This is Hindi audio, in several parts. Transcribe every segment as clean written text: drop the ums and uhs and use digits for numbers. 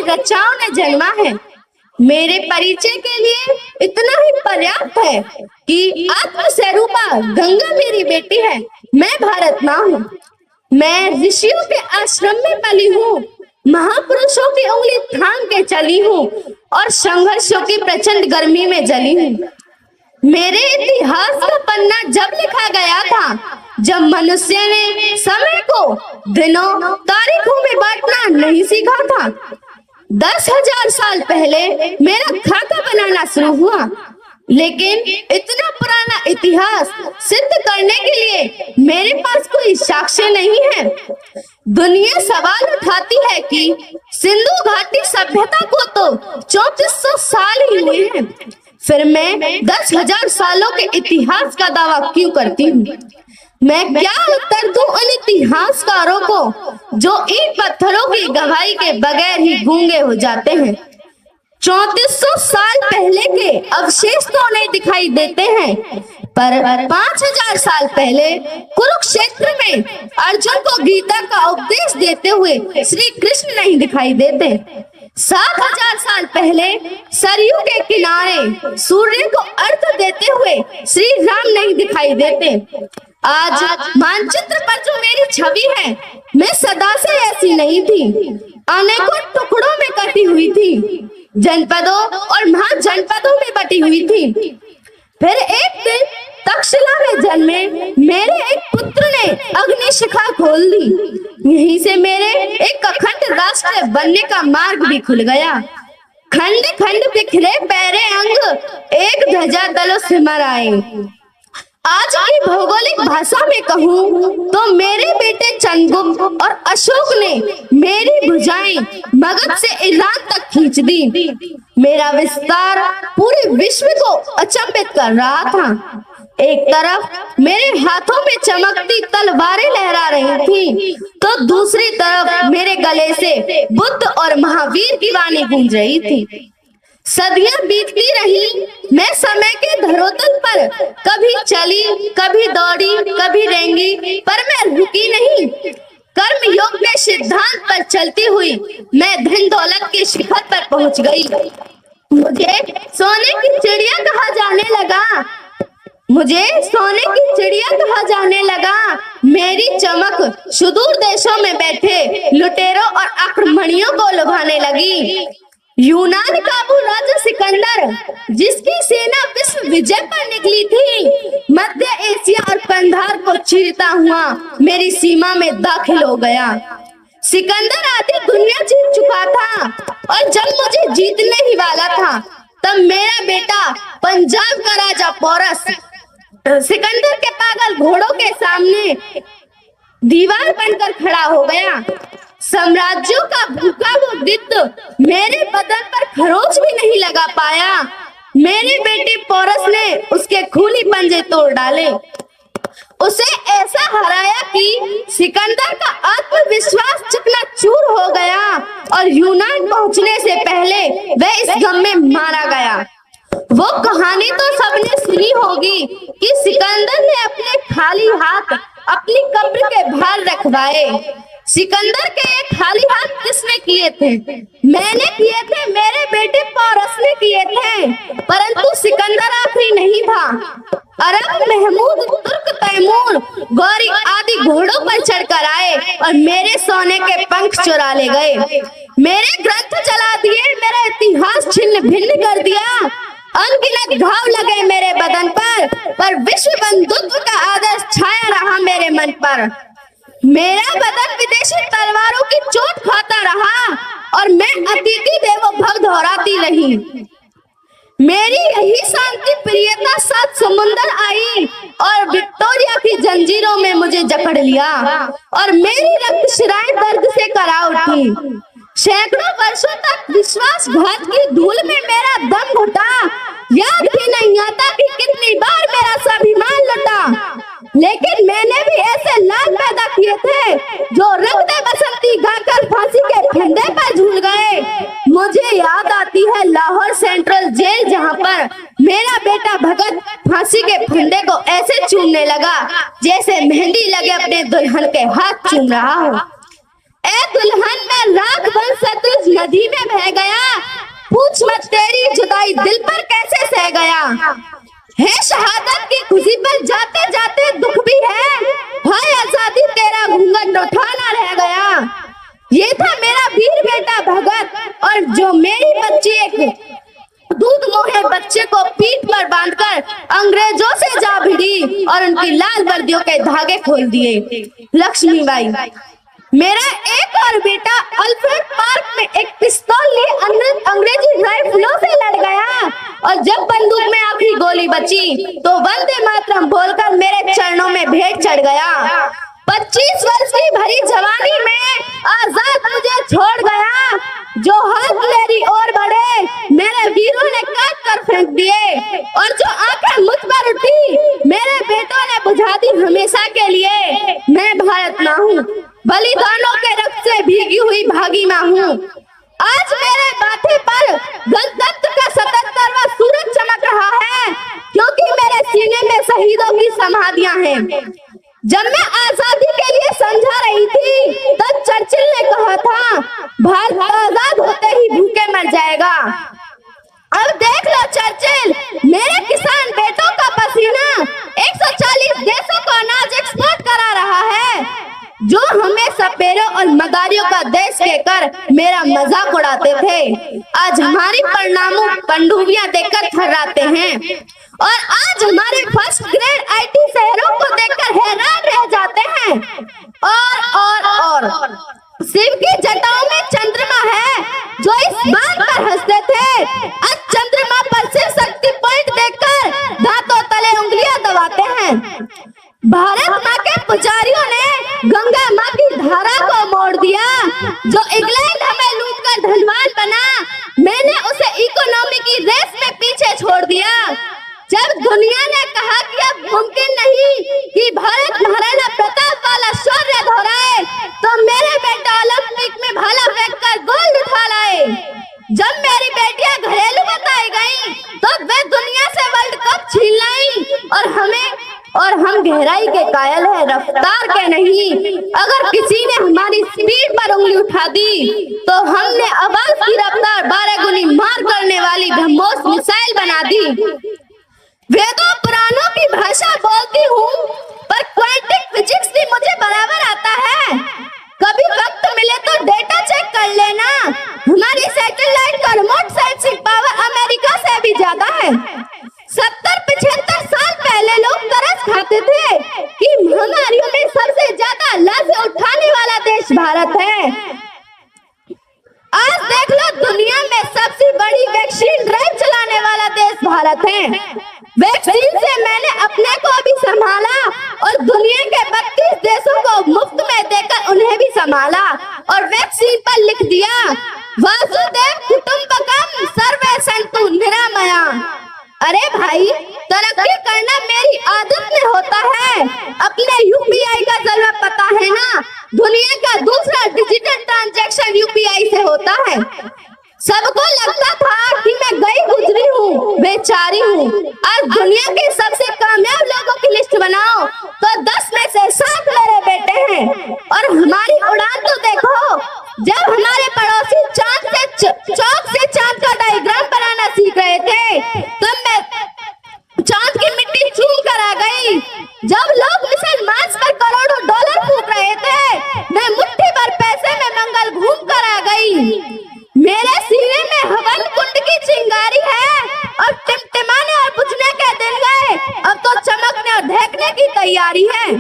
रचाओं ने जन्मा है। मेरे परिचय के लिए इतना ही पर्याप्त है कि आत्म स्वरूपा गंगा मेरी बेटी है। मैं भारत माँ हूँ। मैं ऋषियों के आश्रम में पली हूँ, महापुरुषों की उंगली थाम के चली हूँ और संघर्षों की प्रचंड गर्मी में जली हूँ। मेरे इतिहास का पन्ना जब लिखा गया था, जब मनुष्य ने समय को दिनों तारीखों में बांटना नहीं सीखा था। 10,000 साल पहले मेरा खाका बनाना शुरू हुआ, लेकिन इतना पुराना इतिहास सिद्ध करने के लिए मेरे पास कोई साक्ष्य नहीं है। दुनिया सवाल उठाती है कि सिंधु घाटी सभ्यता को तो 3400 साल ही हुए हैं, फिर मैं 10,000 सालों के इतिहास का दावा क्यों करती हूँ? मैं क्या उत्तर दूं उन इतिहासकारों को जो ईंट पत्थरों की गवाही के बगैर ही गूंगे हो जाते हैं। 3400 साल पहले के अवशेष तो नहीं दिखाई देते हैं, पर 5,000 साल पहले कुरुक्षेत्र में अर्जुन को गीता का उपदेश देते हुए श्री कृष्ण नहीं दिखाई देते। 7,000 साल पहले सरयू के किनारे सूर्य को अर्घ देते हुए श्री राम नहीं दिखाई देते। आज मानचित्र पर जो मेरी छवि है, मैं सदा से ऐसी नहीं थी, अनेकों टुकड़ों में कटी हुई थी, जनपदों और महाजनपदों में बटी हुई थी। फिर एक दिन तक्षशिला में जन्मे मेरे एक पुत्र ने अग्निशिखा खोल दी। यहीं से मेरे एक अखंड राष्ट्र बनने का मार्ग भी खुल गया। खंड खंड बिखरे पैरे अंग एक ध्वजा तलो सिमर आए। आज की भौगोलिक भाषा में कहूँ तो मेरे बेटे चंद्रगुप्त और अशोक ने मेरी भुजाएं मगध से ईरान तक खींच दी। मेरा विस्तार पूरे विश्व को अचंभित कर रहा था। एक तरफ मेरे हाथों में चमकती तलवारें लहरा रही थी, तो दूसरी तरफ मेरे गले से बुद्ध और महावीर की वाणी गूंज रही थी। सदियां बीतती रही, मैं समय के धरोतल पर कभी चली, कभी दौड़ी, कभी रेंगी, पर मैं रुकी नहीं। कर्म योग के सिद्धांत पर चलती हुई मैं धन दौलत के शिखर पर पहुंच गई। मुझे सोने की चिड़िया कहा जाने लगा। मुझे सोने की चिड़िया कहा जाने लगा। मेरी चमक सुदूर देशों में बैठे लुटेरों और आक्रमणियों को लुभाने लगी। यूनान का वो राजा सिकंदर, जिसकी सेना विश्व विजय पर निकली थी, मध्य एशिया और कंधार को चीरता हुआ मेरी सीमा में दाखिल हो गया। सिकंदर आधी दुनिया जीत चुका था, और जब मुझे जीतने ही वाला था, तब मेरा बेटा पंजाब का राजा पोरस सिकंदर के पागल घोड़ों के सामने दीवार बनकर खड़ा हो गया। साम्राज्यों का भूखा वो गिद्ध मेरे बदन पर खरोच भी नहीं लगा पाया। मेरे बेटे पोरस ने उसके खूनी पंजे तोड़ डाले, उसे ऐसा हराया कि सिकंदर का आत्मविश्वास चकनाचूर हो गया और यूनान पहुंचने से पहले वह इस गम में मारा गया। वो कहानी तो सबने सुनी होगी कि सिकंदर ने अपने खाली हाथ अपनी कब्र के बाहर रखवाए। सिकंदर के ये खाली हाथ किसने किए थे? मैंने किए थे, मेरे बेटे पोरस ने किए थे। परंतु सिकंदर आखिरी नहीं था। अरब, महमूद, तुर्क, तैमूर, गौरी आदि घोड़ों पर चढ़कर आए और मेरे सोने के पंख चुरा ले गए। मेरे ग्रंथ जला दिए, मेरा इतिहास छिन्न भिन्न कर दिया। अनगिनत घाव लगे मेरे बदन पर विश्व बंधुत्व का आदर्श छाया रहा मेरे मन पर। मेरा बदन विदेशी तलवारों की चोट खाता रहा और मैं अतिथि देवो भव दोहराती रही। मेरी यही शांति प्रियता 7 समुंदर आई और विक्टोरिया की जंजीरों में मुझे जकड़ लिया और मेरी रक्त शिराएं दर्द से करा उठी। सैकड़ों वर्षों तक विश्वासघात की धूल में मेरा दम घुटा। याद भी नहीं आता कि कितनी बार मेरा स्वाभिमान लुटा। लेकिन मैंने भी ऐसे लाल पैदा किए थे जो रंग दे बसंती गाकर फांसी के फंदे पर झूल गए। मुझे याद आती है लाहौर सेंट्रल जेल, जहां पर मेरा बेटा भगत फांसी के फंदे को ऐसे चूमने लगा जैसे मेहंदी लगे अपने दुल्हन के हाथ चूम रहा हो। ए दुल्हन मैं राख बन सतलुज नदी में बह गया, पूछ मत तेरी जुदाई दिल पर कैसे सह गया। है शहादत की खुशी पर जाते जाते दुख भी है, हाय आजादी तेरा घूंघट उठाना रह गया। ये था मेरा वीर बेटा भगत, और जो मेरी बच्ची एक दूध मोहे बच्चे को पीठ पर बांधकर अंग्रेजों से जा भिड़ी और उनकी लाल वर्दियों के धागे खोल दिए। लक्ष्मीबाई। मेरा एक और बेटा अल्फ्रेड पार्क में एक पिस्तौल लिए अंग्रेजी राइफलों से लड़ गया, और जब बंदूक में आखिरी गोली बची तो वंदे मातरम बोलकर मेरे चरणों में भेंट चढ़ गया। 25 वर्ष की भरी जवानी में आजाद मुझे छोड़ गया, जो हाथ मेरी ओर बढ़े मेरे वीरों ने काट कर फेंक दिए, और जो आंखें मुझ पर उठी मेरे बेटों ने बुझा दी हमेशा के लिए। मैं भारत माँ हूँ, बलिदानों के रक्त से भीगी हुई भागी माँ हूँ। आज मेरे माथे पर गणतंत्र का 77वां सूरज चमक रहा है, क्योंकि मेरे सीने में शहीदों की समाधियां हैं। जब मैं आजादी के लिए समझा रही थी तब चर्चिल ने कहा था, भारत आजाद होते ही भूखे मर जाएगा। अब देख लो चर्चिल, मेरे किसान बेटों का पसीना 140 देशों को अनाज एक्सपोर्ट करा रहा है, जो हमें सपेरों और मदारियों का देश कहकर मेरा मजाक उड़ाते थे, आज हमारी परिणामों पनडुब्बियां देखकर थर्राते हैं, और आज हमारे फर्स्ट ग्रेड आईटी शहरों को देखकर हैरान रह जाते हैं। और शिव की जटाओं में चंद्रमा है, जो इस बात पर हंसते थे, आज चंद्रमा पर सिर्फ शक्ति पॉइंट देखकर दांतों तले उंगलियां दबाते हैं। भारत माँ के पुजारियों ने गंगा माँ की धारा को मोड़ दिया, जो इंग्लैंड हमें लूटकर धनवान बना, मैंने उसे इकोनॉमी की रेस में पीछे छोड़ दिया। जब दुनिया ने कहा कि अब मुमकिन नहीं कि भारत महाराणा प्रताप वाला शौर्य दोहराए, तो मेरे बेटा ओलंपिक में भाला फेंककर गोल्ड उठा लाए। जब मेरी बेटियां घरेलू बताई गईं, तो वे दुनिया से वर्ल्ड कप छीन लाईं, और हम गहराई के कायल हैं, रफ्तार के नहीं। अगर किसी ने हमारी स्पीड पर उंगली उठा दी तो हमने आवाज की रफ्तार 12 गुनी मार करने वाली ब्रह्मोस मिसाइल बना दी। वेदों पुराणों की भाषा बोलती हूँ, पर क्वांटिक फिजिक्स भी मुझे बराबर आता है। कभी वक्त मिले तो डेटा चेक कर लेना, हमारी सैटेलाइट का रिमोट सेंसिंग पावर अमेरिका से भी ज्यादा है। 70-75 साल पहले लोग तरस खाते थे कि महामारियों में सबसे ज्यादा लाभ उठाने वाला देश भारत है। आज देख लो, दुनिया में सबसे बड़ी वैक्सीन ड्राइव चलाने वाला देश भारत है। वैक्सीन से मैंने अपने को भी संभाला, और दुनिया के 32 देशों को मुफ्त में देकर उन्हें भी संभाला, और वैक्सीन पर लिख दिया, वासुदेव कुटुंबकम सर्वे सन्तु निरामया। अरे भाई, तरक्की करना मेरी आदत में होता है। अपने यूपीआई का जरा पता है ना, दुनिया का दूसरा डिजिटल ट्रांजैक्शन यूपीआई से होता है। सबको लगता था कि मैं गई गुजरी हूँ, बेचारी हूँ। आज दुनिया के सबसे कामयाब लोगों की लिस्ट बनाओ तो 10 में से 7 मेरे बेटे हैं। और हमारी उड़ान तो देखो, जब हमारे पड़ोसी चौक से चांद का डायग्राम बनाना सीख रहे थे, तो मैं चांद की मिट्टी चूम कर आ गई। जब लोग मिशन मार्स पर करोड़ों डॉलर फूंक रहे थे, मैं मुट्ठी भर पैसे में मंगल घूम कर आ गई। मेरे सीने में हवन कुंड की चिंगारी है, और टिमटिमाने और बुझने के दिन गए, अब तो चमकने और धहकने की तैयारी है।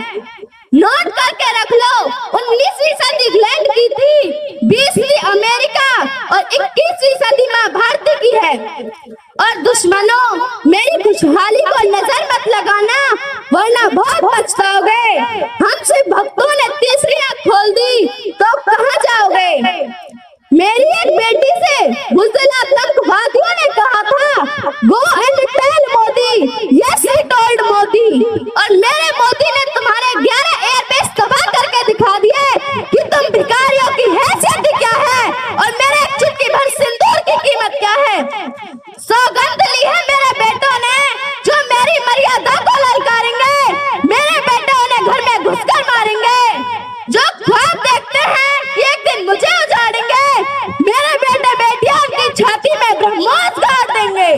नोट करके रख लो, 19वीं सदी इंग्लैंड की थी, 20वीं अमेरिका, और 21वीं सदी मां भारती की है। और दुश्मनों, मेरी खुशहाली को नजर मत लगाना, वरना बहुत पछताओगे। हमसे भक्तों ने तीसरी आंख खोल दी तो कहां जाओगे। मेरी एक बेटी से बुज़दिल आतंकवादियों ने कहा था, go and tell Modi, yes he told Modi. और मेरे मोदी ने तुम्हारे 11 एयरबेस तबाह करके दिखा दिए कि तुम भिखारियों की हैसियत क्या है, और मेरे एक चुटकी भर सिंदूर की कीमत क्या है। सौगंध ली है मेरे बेटों ने, जो मेरी मर्यादा को ललकारेंगे। मेरे बेटे उन्हें घर में घुसकर मारेंगे। जो ख्वाब देखते हैं कि एक मुझे उजाड़ेंगे, मेरे बेटे बेटियां की छाती में ब्रह्मोस गाड़ देंगे।